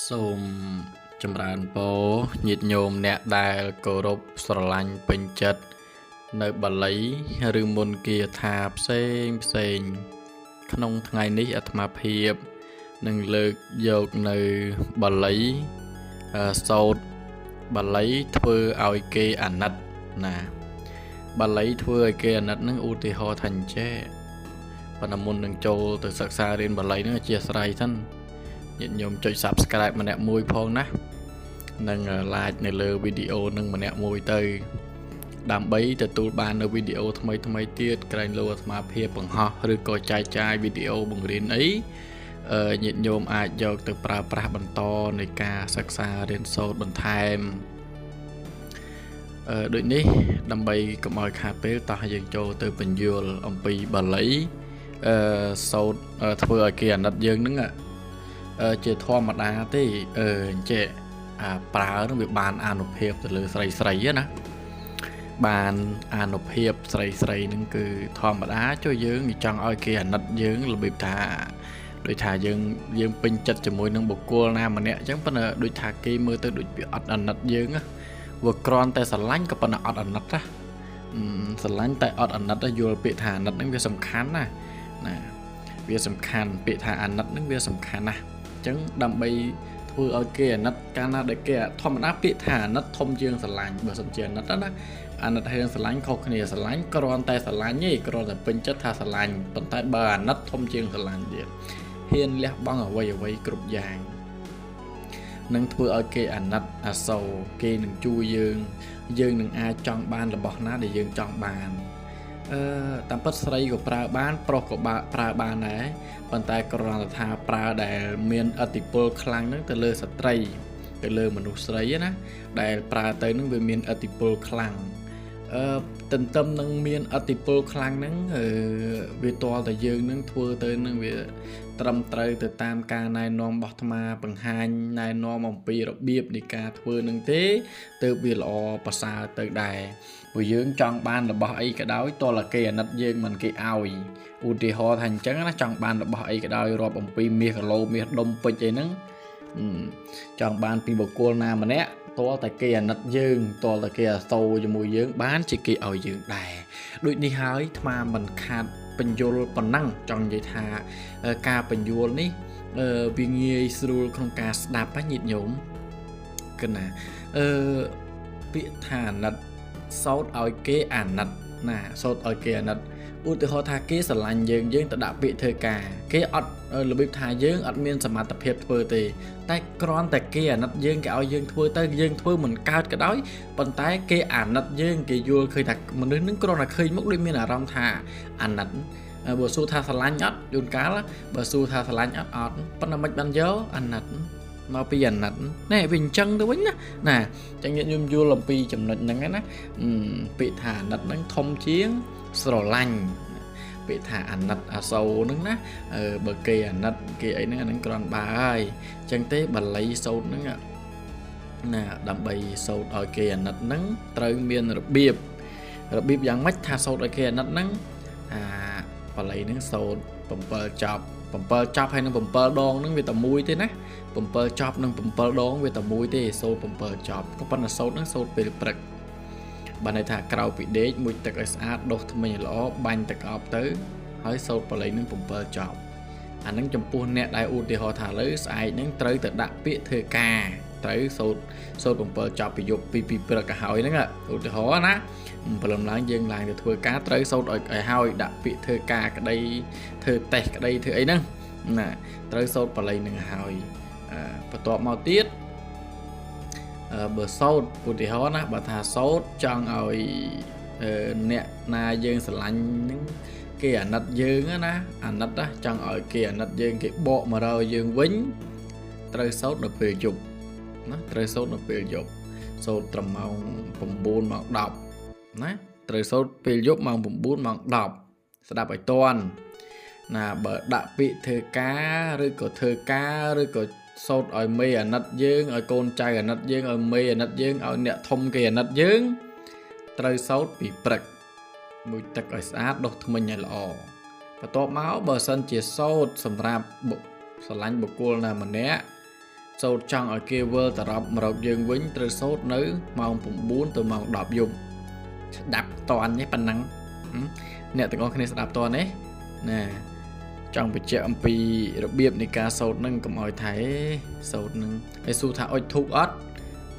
សូមចម្រើនពរញាតិញោមអ្នកដែលគោរពស្រឡាញ់ពេញចិត្តនៅបាលីឬមន្តគាថាផ្សេងក្នុងថ្ងៃនេះអាត្មាភាពនឹងលើកយកនៅបាលីសូត្របាលីធ្វើឲ្យគេអាណិតណាបាលីធ្វើឲ្យគេអាណិតនឹងឧទាហរណ៍ថាអញ្ចេះប៉ុន្តែមុននឹងចូលទៅសិក្សារៀនបាលីនឹងអធិស្ឋានសិនញាតិញោមចុច Subscribe ម្នាក់មួយផងណានិង like នៅលើវីដេអូនឹងម្នាក់មួយទៅដើម្បីទទួលបាននៅវីដេអូថ្មីទៀតក្រែងលោអាត្មាភាពបង្ហោះឬក៏ចែកចាយវីដេអូបង្រៀនអីញាតិញោមអាចយកទៅប្រើប្រាស់បន្តនៃការសិក្សារៀនសូត្របន្ថែមដូចនេះដើម្បីកុំឲ្យខាតពេលតោះយើងចូលទៅបញ្យល់អំពីបាលីសូត្រធ្វើឲ្យគេអាណិតយើងនឹងជាធម្មតាទេអញ្ចេះប្រើនឹងវាបានអានុភាពទៅលើស្រីណាបានអានុភាពស្រីនឹងគឺធម្មតាជួយយើងចង់ឲ្យគេអាណិតយើងរបៀបថាដូចថាយើងពេញចិត្តជាមួយនឹងបុគ្គលណាម្នាក់អញ្ចឹងប៉ុន្តែដូចថាគេមើលទៅដូចវាអត់អាណិតយើងវាគ្រាន់តែស្រឡាញ់ក៏ប៉ុន្តែអត់អាណិតណាស្រឡាញ់តែអត់អាណិតយល់ពាក្យថាអាណិតហ្នឹងវាសំខាន់ណាវាសំខាន់ពាក្យថាអាណិតហ្នឹងវាសំខាន់ណាអញ្ចឹងដើម្បីធ្វើឲ្យគេអាណិតកាលណាដែលគេធម្មតាពាក្យថាអាណិតធំជាងស្រឡាញ់បើសិនជាអាណិតណាអាណិតហើយស្រឡាញ់ខុសគ្នាស្រឡាញ់គ្រាន់តែស្រឡាញ់ទេគ្រាន់តែពេញចិត្តថាស្រឡាញ់ប៉ុន្តែបើអាណិតធំជាងស្រឡាញ់ទៀតហ៊ានលះបង់អ្វីគ្រប់យ៉ាងនឹងធ្វើឲ្យគេអាណិតអាសូរគេនឹងជួយយើងនឹងអាចចង់បានរបស់ណាដែលយើងចង់បានតាមពិតស្រីក៏ប្រើបានប្រុសក៏ប្រើបានដែរប៉ុន្តែគ្រាន់តែថាប្រើដែលមានឥទ្ធិពលខ្លាំងហ្នឹងទៅលើស្ត្រីទៅលើមនុស្សស្រីណាដែលប្រើទៅហ្នឹងវាមានឥទ្ធិពលខ្លាំងទន្ទឹមនឹងមានឥទ្ធិពលខ្លាំងហ្នឹងវាតលតែយើងនឹងធ្វើទៅនឹងវាត្រឹមត្រូវទៅតាមការណែនាំរបស់អាត្មាបង្ហាញណែនាំអំពីរបៀបនៃការធ្វើនឹងទេទើបវាល្អប្រសើរទៅដែរព្រោះយើងចង់បានរបស់អីក៏ដោយតលតែគេអាណិតយើងមិនគេឲ្យឧទាហរណ៍ថាអញ្ចឹងណាចង់បានរបស់អីក៏ដោយរាប់អំពីមាសគីឡូមាសដុំពេជ្រអីហ្នឹងចង់បានពីបុគ្គលណាម្នាក់តលតែគេអាណិតយើងតលតែគេអាសូរជាមួយយើងបានជាគេឲ្យយើងដែរដូចនេះហើយអាត្មាមិនខាតបញ្យលប៉ុណ្ណឹងចង់និយាយថាការបញ្យលនេះវាងាយស្រួលក្នុងការស្ដាប់ញាតិញោមគណាពាក្យថាអាណិតសោតឲ្យគេអាណិតណាសោតឲ្យគេអាណិតឧទាហរណ៍ថាគេស្រឡាញ់យើងទៅដាក់ពាក្យធ្វើការគេអត់របៀបថាយើងអត់មានសមត្ថភាពធ្វើទេតែគ្រាន់តែគេអាណិតយើងគេឲ្យយើងធ្វើទៅយើងធ្វើមិនកើតក៏ដោយប៉ុន្តែគេអាណិតយើងគេយល់ឃើញថាមនុស្សនឹងគ្រាន់តែឃើញមុខដូចមានអារម្មណ៍ថាអាណិតបើសួរថាស្រឡាញ់អត់យូនកាលបើសួរថាស្រឡាញ់អត់ប៉ុន្តែមិនបានយកអាណិតមកពីអាណិតណែវាអញ្ចឹងទៅវិញណាចឹងខ្ញុំយល់អំពីចំណុចហ្នឹងណាពាក្យថាអាណិតហ្នឹងធំជាងស្រឡាញ់ពាក្យថាអាណិតអាសូរហ្នឹងណាបើគេអាណិតគេអីហ្នឹងអាហ្នឹងគ្រាន់បើហើយអញ្ចឹងទេបាលីសូត្រហ្នឹងណាដើម្បីសូត្រឲ្យគេអាណិតហ្នឹងត្រូវមានរបៀបយ៉ាងម៉េចថាសូត្រឲ្យគេអាណិតហ្នឹងបាលីហ្នឹងសូត្រ7ចប់ហើយនឹង7ដងហ្នឹងវាតែមួយទេណា7ចប់និង7ដងវាតែមួយទេសូត្រ7ចប់ក៏ប៉ុន្តែសូត្រហ្នឹងសូត្រពេលព្រឹកបានន័យថាក្រោយពីដេកមុជទឹកឲ្យស្អាតដុសធ្មេញឲ្យល្អបាញ់ទឹកអប់ទៅហើយសូត្របាលីនឹង7ចប់អាហ្នឹងចំពោះអ្នកដែលឧទាហរណ៍ថាលើស្អែកហ្នឹងត្រូវទៅដាក់ពាក្យធ្វើការត្រូវសូត្រ7ចប់ពីយប់ពីព្រឹកទៅហើយហ្នឹងឧទាហរណ៍ណាព្រលឹមឡើងយើងឡើងទៅធ្វើការត្រូវសូត្រឲ្យហើយដាក់ពាក្យធ្វើការក្តីធ្វើតេស្តក្តីធ្វើអីហ្នឹងណាត្រូវសូត្របាលីនឹងហើយបន្ទាប់មកទៀតបើសូត្រឧទាហរណ៍ណាបើថាសូត្រចង់ឲ្យអ្នកណាយើងស្រឡាញ់ហ្នឹងគេអាណិតយើងណាអាណិតណាចង់ឲ្យគេអាណិតយើងគេបកមករើយើងវិញត្រូវសូត្រនៅពេលយប់ណាត្រូវសូត្រនៅពេលយប់សូត្រត្រឹមម៉ោង9ម៉ោង10ណាត្រូវសូត្រពេលយប់ម៉ោង9ម៉ោង10ស្ដាប់ឲ្យតន់ណាបើដាក់ពាក្យធ្វើការឬក៏ធ្វើការឬក៏សូត្រឲ្យមេអាណិតយើងឲ្យកូនចៅអាណិតយើងឲ្យមេអាណិតយើងឲ្យអ្នកធំគេអាណិតយើងត្រូវសូត្រពីព្រឹកមុជទឹកឲ្យស្អាតដុសធ្មេញឲ្យល្អបន្ទាប់មកបើសិនជាសូត្រសម្រាប់ស្រឡាញ់បុគ្គលណាម្នាក់ សូត្រចង់ឲ្យគេវិលទៅរាប់មករកយើងវិញត្រូវសូត្រនៅម៉ោង 9 ទៅម៉ោង 10 យប់ស្ដាប់តន់នេះប៉ុណ្ណឹងអ្នកទាំងអស់គ្នាស្ដាប់តន់ទេណាចង់បញ្ជាក់អំពីរបៀបនៃការសូត្រនឹងកុំឲ្យថែសូត្រនឹងហើយសួរថាអុចធូបអត់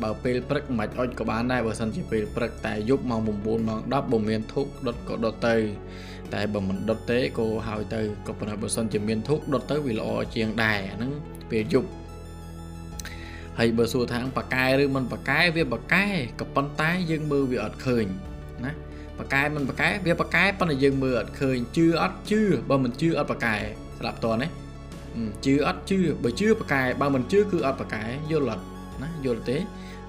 បើពេលព្រឹកមិនអុចក៏បានដែរបើសិនជាពេលព្រឹកតែយប់ម៉ោង 9 ម៉ោង 10បើមានធូបដុតក៏ដុតទៅតែបើមិនដុតទេក៏ហើយទៅក៏ប៉ុន្តែបើសិនជាមានធូបដុតទៅវាល្អជាងដែរអាហ្នឹងពេលយប់ហើយបើសួរថាប៉ាកែឬមិនប៉ាកែវាប៉ាកែក៏ប៉ុន្តែយើងមើលវាអត់ឃើញណាប៉ាកែមិនប៉ាកែវាប៉ាកែប៉ុន្តែយើងមើលអត់ឃើញជឿអត់ជឿបើមិនជឿអត់ប៉ាកែស្ដាប់តនេះជឿអត់ជឿបើជឿប៉ាកែបើមិនជឿគឺអត់ប៉ាកែយល់អត់ណាយល់ទេ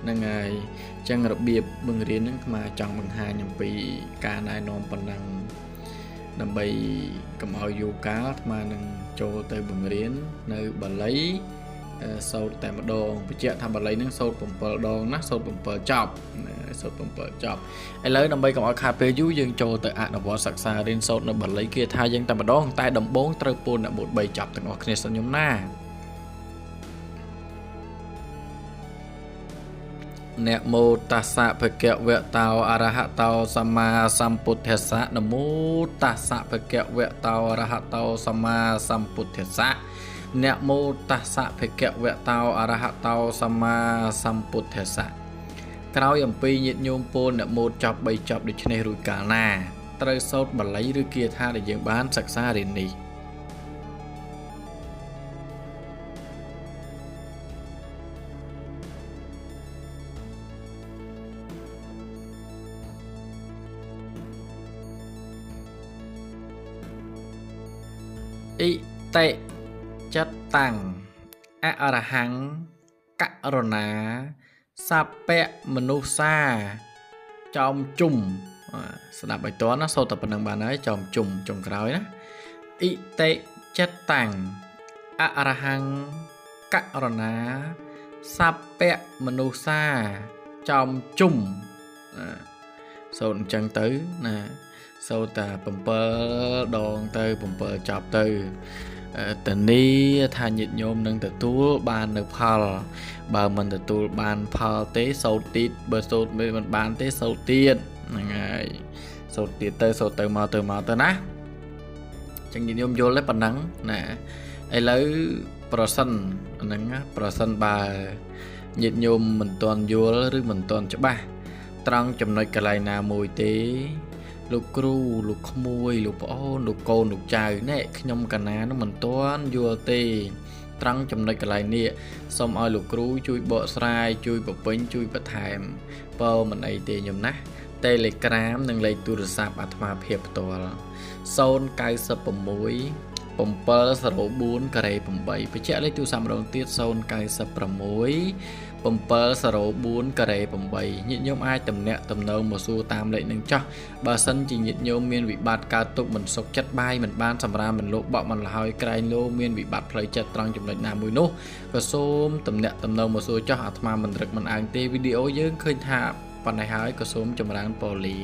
ហ្នឹងហើយអញ្ចឹងរបៀបបង្រៀនហ្នឹងខ្មែរចង់បង្ហាញអំពីការណែនាំប៉ុណ្ណឹងដើម្បីកុំឲ្យយូរកាលអាត្មានឹងចូលទៅបង្រៀននៅបាលីសូត្រតែម្ដងបញ្ជាក់ថាបាលីហ្នឹងសូត្រ7 ដងណាសូត្រ7ចប់សូត្រ7ចប់ឥឡូវដើម្បីកុំឲ្យខាតពេលយូរយើងចូលទៅអនុវត្តសិក្សារៀនសូត្រនៅបាលីគាថាយើងតែម្ដងតែដំបូងត្រូវពោលអ្នកមុត3ចប់ទាំងអស់គ្នាសិនខ្ញុំណាนะโมตัสสะภะคะวะโตอะระหะโตสัมมาสัมพุทธัสสะนะโมตัสสะภะคะวะโตอะระหะโตสัมมาสัมพุทธัสสะนะโมตัสสะภะคะวะโตอะระหะโตสัมมาสัมพุทธัสสะក្រោយអំពីញាតិញោមពោលអ្នកមោតចប់3ចប់ដូច្នេះរួចកាលណាត្រូវសូត្របាលីឬគាថាដែលយើងបានសិក្សារៀននេះអ៊ីតេចិត្តតាំងអរហង្គករណាសាពៈមនុស្សាចោមជុំស្ដាប់ឲ្យតន់ណាសូត្រតែប៉ុណ្្នឹងបានហើយចោមជុំចុងក្រោយណាអ៊ីតេចិត្តតាំងអរហង្គករណាសាពៈមនុស្សាចោមជុំសូត្រអញ្ចឹងទៅណាសូត្រតែ7 ដងទៅ7ចប់ទៅតានីថាញាតិញោមនឹងទទួលបាននៅផលបើមិនទទួលបានផលទេសូត្រទៀតបើសូត្រមិនបានទេសូត្រទៀតហ្នឹងហើយសូត្រទៀតទៅសូត្រទៅមកទៅណាចឹងញាតិញោមយល់ទេប៉ុណ្ណឹងណាឥឡូវប្រសិនហ្នឹងប្រសិនបើញាតិញោមមិនទាន់យល់ឬមិនទាន់ច្បាស់ត្រង់ចំណុចកន្លែងណាមួយទេលោកគ្រូលោកក្មួយលោកប្អូនលោកកូនលោកចៅណែខ្ញុំកណានោះមិនទាន់យល់ទេត្រង់ចំណុចកន្លែងនេះសូមឲ្យលោកគ្រូជួយបកស្រាយជួយបំពេញជួយបន្ថែមបើមិនអីទេខ្ញុំណា Telegram និងលេខទូរស័ព្ទអាត្មាភាពផ្ទាល់096 704 ការ៉េ 8បញ្ជាក់លេខទូរស័ព្ទម្ដងទៀត096 704 ការ៉េ 8ញាតិញោមអាចតំណាក់តំណងមកសួរតាមលេខនឹងចោះបើសិនជាញាតិញោមមានវិបត្តិកើតទុកមិនសុខចិត្តបាយមិនបានសម្រាមមិនលោកបក់មិនលហើយក្រែងលោមានវិបត្តិផ្លូវចិត្តត្រង់ចំណុចណាមួយនោះក៏សូមតំណាក់តំណងមកសួរចោះអាត្មាមិនរឹកមិនអើងទេវីដេអូយើងឃើញថាប៉ុណ្ណេះហើយក៏សូមចម្រើនពរលា